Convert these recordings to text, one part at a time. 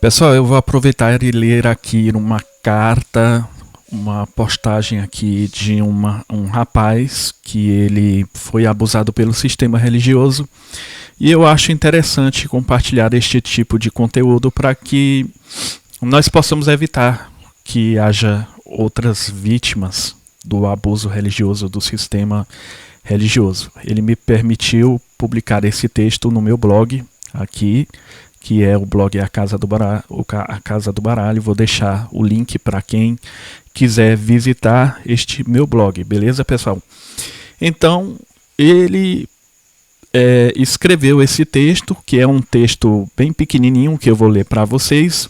Pessoal, eu vou aproveitar e ler aqui uma carta, uma postagem aqui de um rapaz que ele foi abusado pelo sistema religioso e eu acho interessante compartilhar este tipo de conteúdo para que nós possamos evitar que haja outras vítimas do abuso religioso do sistema religioso. Ele me permitiu publicar esse texto no meu blog aqui, que é o blog A Casa do Baralho. Vou deixar o link para quem quiser visitar este meu blog, beleza, pessoal? Então, ele escreveu esse texto, que é um texto bem pequenininho, que eu vou ler para vocês,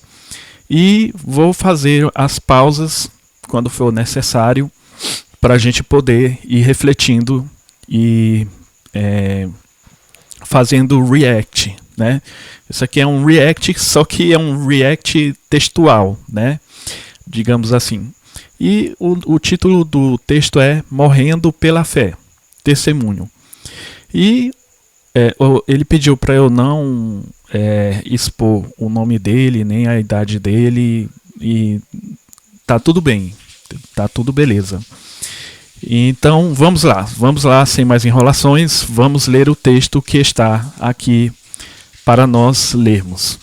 e vou fazer as pausas quando for necessário, para a gente poder ir refletindo e fazendo react, né? Isso aqui é um react, só que é um react textual, né? Digamos assim. E o título do texto é Morrendo pela Fé, Testemunho. E ele pediu para eu não expor o nome dele, nem a idade dele, e tá tudo bem, tá tudo beleza. Então vamos lá, sem mais enrolações, vamos ler o texto que está aqui para nós lermos.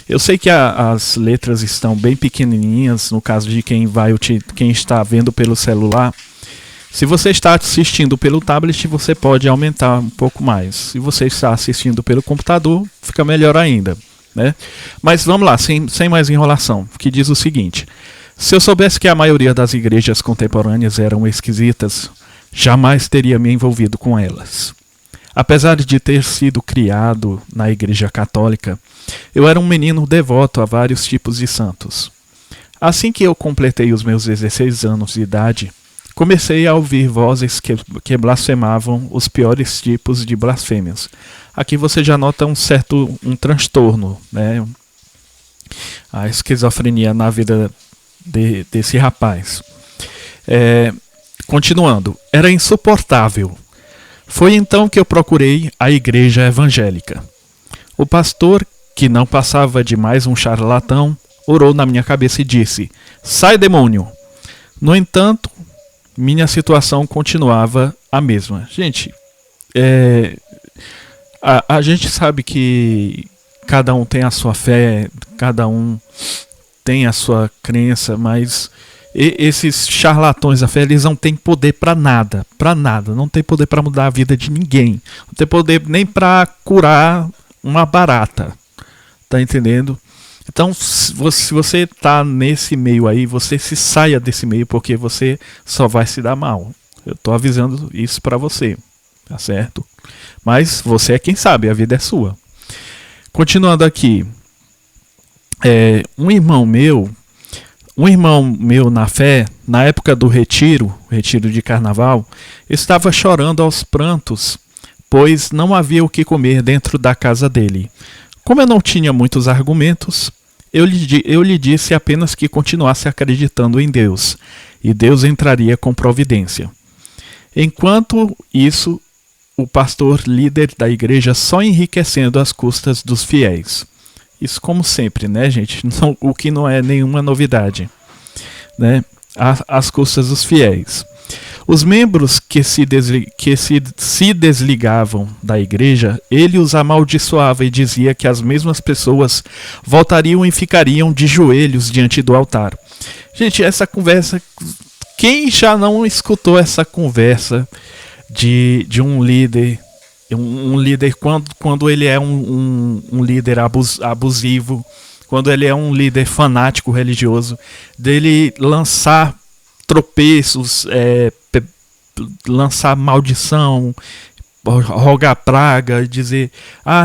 Eu sei que as letras estão bem pequenininhas, no caso de quem está vendo pelo celular. Se você está assistindo pelo tablet, você pode aumentar um pouco mais. Se você está assistindo pelo computador, fica melhor ainda, né? Mas vamos lá, sem mais enrolação, que diz o seguinte: se eu soubesse que a maioria das igrejas contemporâneas eram esquisitas, jamais teria me envolvido com elas. Apesar de ter sido criado na Igreja Católica, eu era um menino devoto a vários tipos de santos. Assim que eu completei os meus 16 anos de idade, comecei a ouvir vozes que blasfemavam os piores tipos de blasfêmias. Aqui você já nota um transtorno, né? A esquizofrenia na vida desse rapaz. Continuando, era insuportável. Foi então que eu procurei a igreja evangélica. O pastor, que não passava de mais um charlatão, orou na minha cabeça e disse: sai, demônio! No entanto, minha situação continuava a mesma. Gente, a gente sabe que cada um tem a sua fé, cada um tem a sua crença, mas esses charlatões da fé, eles não têm poder para nada, não tem poder para mudar a vida de ninguém, não tem poder nem para curar uma barata, tá entendendo? Então, se você tá nesse meio aí, você se saia desse meio, porque você só vai se dar mal. Eu tô avisando isso para você, tá certo? Mas você é quem sabe, a vida é sua. Continuando aqui, um irmão meu na fé, na época do retiro de carnaval, estava chorando aos prantos, pois não havia o que comer dentro da casa dele. Como eu não tinha muitos argumentos, eu lhe disse apenas que continuasse acreditando em Deus, e Deus entraria com providência. Enquanto isso, o pastor líder da igreja só enriquecendo às custas dos fiéis. Isso como sempre, né, gente? O que não é nenhuma novidade, né? Às custas dos fiéis. Os membros que se desligavam da igreja, ele os amaldiçoava e dizia que as mesmas pessoas voltariam e ficariam de joelhos diante do altar. Gente, essa conversa... Quem já não escutou essa conversa de um líder... Um líder quando ele é um líder abusivo, quando ele é um líder fanático religioso, dele lançar tropeços, lançar maldição, rogar praga, dizer: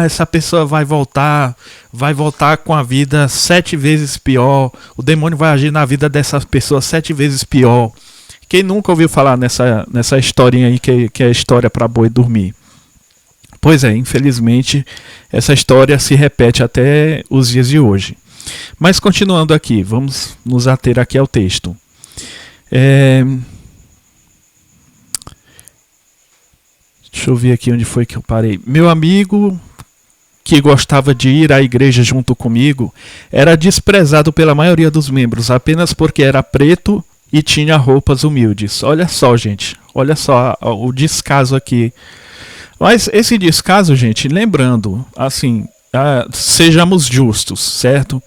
essa pessoa vai voltar com a vida 7 vezes pior, o demônio vai agir na vida dessa pessoa 7 vezes pior. Quem nunca ouviu falar nessa historinha aí que é a história para boi dormir? Pois é, infelizmente, essa história se repete até os dias de hoje. Mas continuando aqui, vamos nos ater aqui ao texto. Deixa eu ver aqui onde foi que eu parei. Meu amigo que gostava de ir à igreja junto comigo, era desprezado pela maioria dos membros apenas porque era preto e tinha roupas humildes. Olha só, gente, olha só o descaso aqui. Mas esse descaso, gente, lembrando, assim, sejamos justos, certo?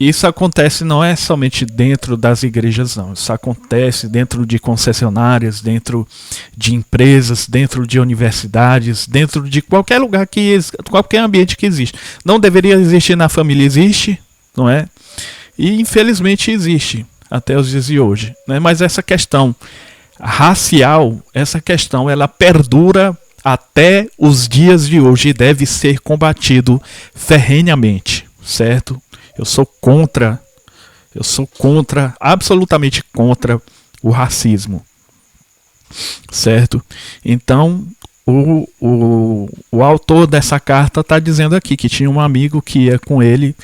Isso acontece não é somente dentro das igrejas, não. Isso acontece dentro de concessionárias, dentro de empresas, dentro de universidades, dentro de qualquer lugar qualquer ambiente que existe. Não deveria existir na família, existe, não é? E infelizmente existe até os dias de hoje, né? Mas essa questão racial, essa questão, ela perdura até os dias de hoje e deve ser combatido ferrenhamente, certo? Eu sou absolutamente contra o racismo, certo? Então, o autor dessa carta está dizendo aqui que tinha um amigo que ia com ele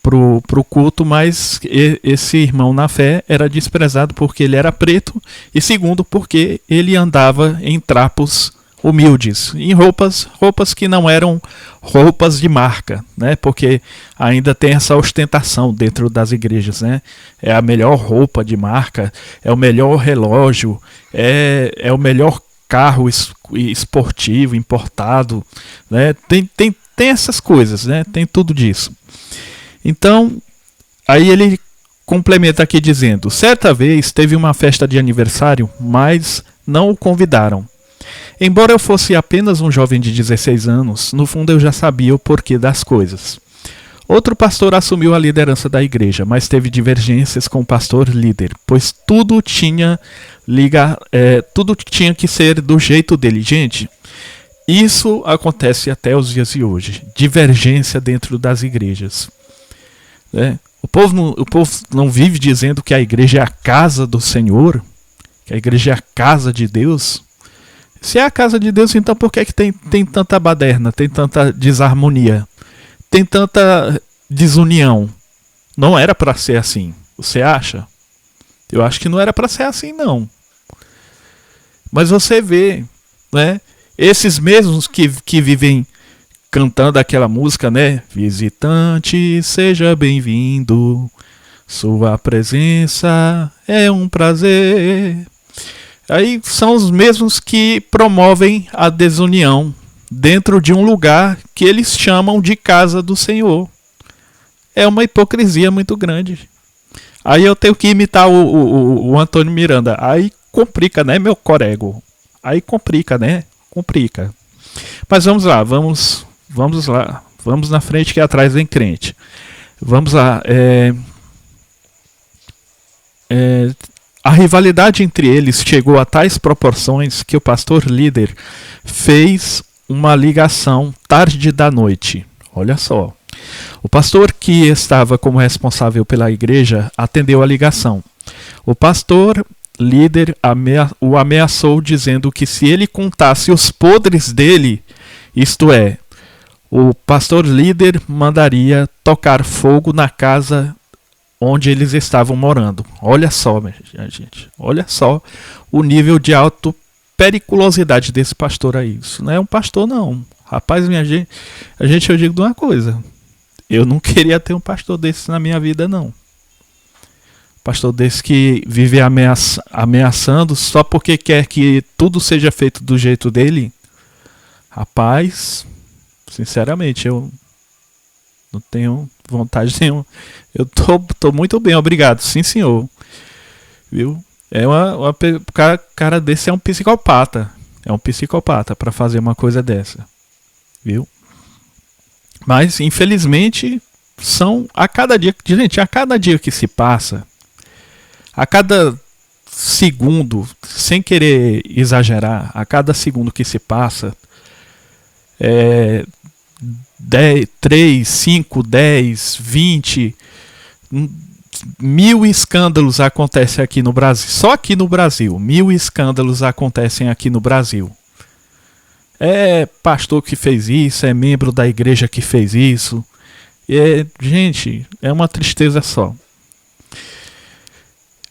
pro culto, mas esse irmão na fé era desprezado porque ele era preto e segundo porque ele andava em trapos humildes, em roupas que não eram roupas de marca, né? Porque ainda tem essa ostentação dentro das igrejas, né? É a melhor roupa de marca, é o melhor relógio, é o melhor carro esportivo importado, né? Tem essas coisas, né? Tem tudo disso. Então, aí ele complementa aqui dizendo: certa vez teve uma festa de aniversário, mas não o convidaram. Embora eu fosse apenas um jovem de 16 anos, no fundo eu já sabia o porquê das coisas. Outro pastor assumiu a liderança da igreja, mas teve divergências com o pastor líder, pois tudo tinha que ser do jeito dele. Gente, isso acontece até os dias de hoje. Divergência dentro das igrejas. O povo não vive dizendo que a igreja é a casa do Senhor, que a igreja é a casa de Deus. Se é a casa de Deus, então por que tem tanta baderna, tem tanta desarmonia, tem tanta desunião? Não era para ser assim. Você acha? Eu acho que não era para ser assim, não. Mas você vê, né? Esses mesmos que vivem cantando aquela música, né? Visitante, seja bem-vindo. Sua presença é um prazer. Aí são os mesmos que promovem a desunião dentro de um lugar que eles chamam de casa do Senhor. É uma hipocrisia muito grande. Aí eu tenho que imitar o Antônio Miranda. Aí complica, né, meu corego? Aí complica, né? Complica. Mas vamos lá, vamos lá. Vamos na frente que atrás vem crente. Vamos lá. A rivalidade entre eles chegou a tais proporções que o pastor líder fez uma ligação tarde da noite. Olha só. O pastor que estava como responsável pela igreja atendeu a ligação. O pastor líder o ameaçou dizendo que se ele contasse os podres dele, isto é, o pastor líder mandaria tocar fogo na casa onde eles estavam morando. Olha só, gente. Olha só o nível de periculosidade desse pastor aí. Isso não é um pastor, não. Rapaz, eu digo de uma coisa. Eu não queria ter um pastor desse na minha vida, não. Pastor desse que vive ameaçando só porque quer que tudo seja feito do jeito dele. Rapaz, sinceramente, eu não tenho vontade nenhuma. Eu tô muito bem, obrigado. Sim, senhor. Viu? Cara desse é um psicopata. É um psicopata para fazer uma coisa dessa. Viu? Mas, infelizmente, são a cada dia que se passa, a cada segundo, sem querer exagerar, a cada segundo que se passa, 3, 5, 10, 20, 1000 escândalos acontecem aqui no Brasil. Só aqui no Brasil, 1000 escândalos acontecem aqui no Brasil. É pastor que fez isso, é membro da igreja que fez isso. Gente, é uma tristeza só.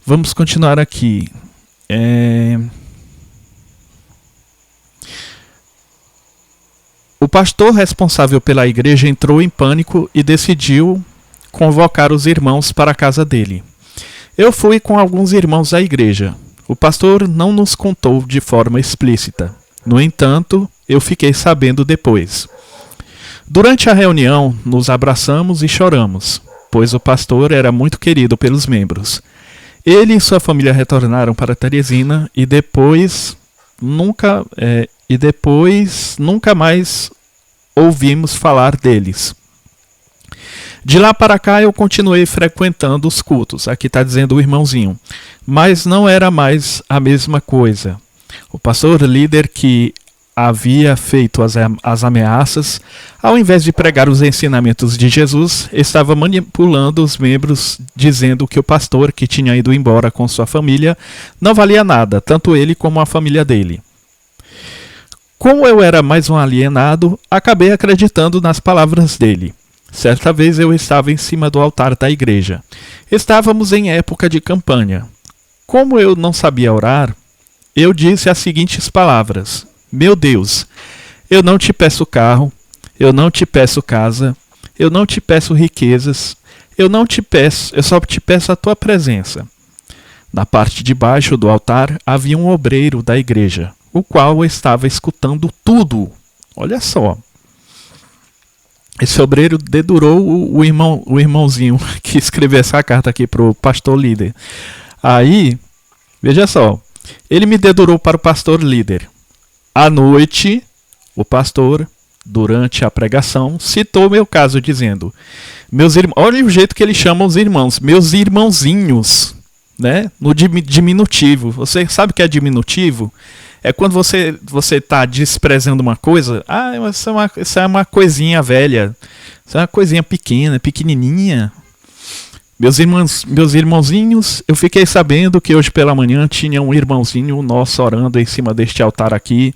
Vamos continuar aqui. O pastor responsável pela igreja entrou em pânico e decidiu convocar os irmãos para a casa dele. Eu fui com alguns irmãos à igreja. O pastor não nos contou de forma explícita. No entanto, eu fiquei sabendo depois. Durante a reunião, nos abraçamos e choramos, pois o pastor era muito querido pelos membros. Ele e sua família retornaram para Teresina e depois nunca mais ouvimos falar deles. De lá para cá eu continuei frequentando os cultos, aqui está dizendo o irmãozinho, mas não era mais a mesma coisa. O pastor líder que havia feito as ameaças, ao invés de pregar os ensinamentos de Jesus, estava manipulando os membros, dizendo que o pastor, que tinha ido embora com sua família, não valia nada, tanto ele como a família dele. Como eu era mais um alienado, acabei acreditando nas palavras dele. Certa vez eu estava em cima do altar da igreja. Estávamos em época de campanha. Como eu não sabia orar, eu disse as seguintes palavras: Meu Deus, eu não te peço carro, eu não te peço casa, eu não te peço riquezas, eu só te peço a tua presença. Na parte de baixo do altar havia um obreiro da igreja, o qual estava escutando tudo. Olha só. Esse obreiro dedurou o irmãozinho que escreveu essa carta aqui para o pastor líder. Aí, veja só, ele me dedurou para o pastor líder. À noite, o pastor, durante a pregação, citou meu caso, dizendo: meus irmãos, olha o jeito que ele chama os irmãos, meus irmãozinhos, né? No diminutivo. Você sabe o que é diminutivo? É quando você está desprezando uma coisa. Ah, isso é uma coisinha velha. Isso é uma coisinha pequena, pequenininha. Meus irmãozinhos, eu fiquei sabendo que hoje pela manhã tinha um irmãozinho nosso orando em cima deste altar aqui.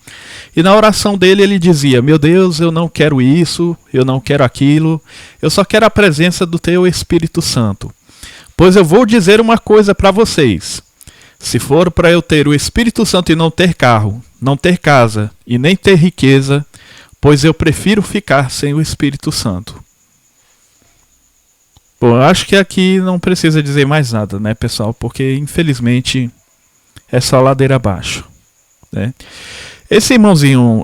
E na oração dele ele dizia: Meu Deus, eu não quero isso, eu não quero aquilo. Eu só quero a presença do teu Espírito Santo. Pois eu vou dizer uma coisa para vocês. Se for para eu ter o Espírito Santo e não ter carro, não ter casa e nem ter riqueza, pois eu prefiro ficar sem o Espírito Santo. Bom, eu acho que aqui não precisa dizer mais nada, né, pessoal? Porque, infelizmente, é só ladeira abaixo, né? Esse irmãozinho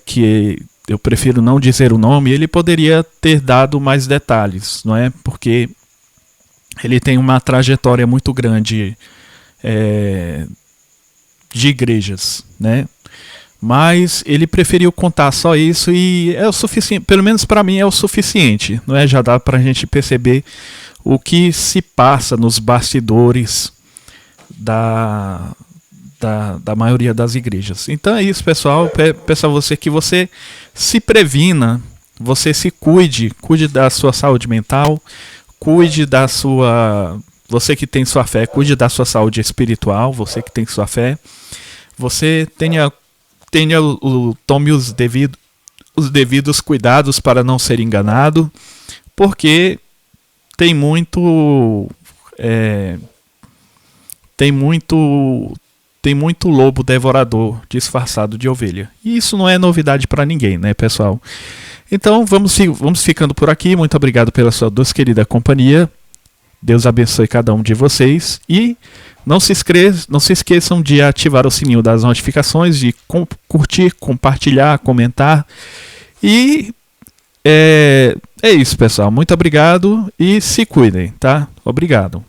que eu prefiro não dizer o nome, ele poderia ter dado mais detalhes, não é? Porque ele tem uma trajetória muito grande de igrejas, né? Mas ele preferiu contar só isso e é o suficiente, pelo menos para mim é o suficiente, não é? Já dá para a gente perceber o que se passa nos bastidores da maioria das igrejas. Então é isso, pessoal. Peço a você que você se previna, você se cuide da sua saúde mental, cuide da sua... Você que tem sua fé, cuide da sua saúde espiritual, você que tem sua fé. Você tome os devidos cuidados para não ser enganado, porque tem muito lobo devorador disfarçado de ovelha. E isso não é novidade para ninguém, né, pessoal? Então vamos ficando por aqui. Muito obrigado pela sua doce querida companhia. Deus abençoe cada um de vocês e não se esqueçam de ativar o sininho das notificações, de curtir, compartilhar, comentar. E é isso, pessoal. Muito obrigado e se cuidem, tá? Obrigado.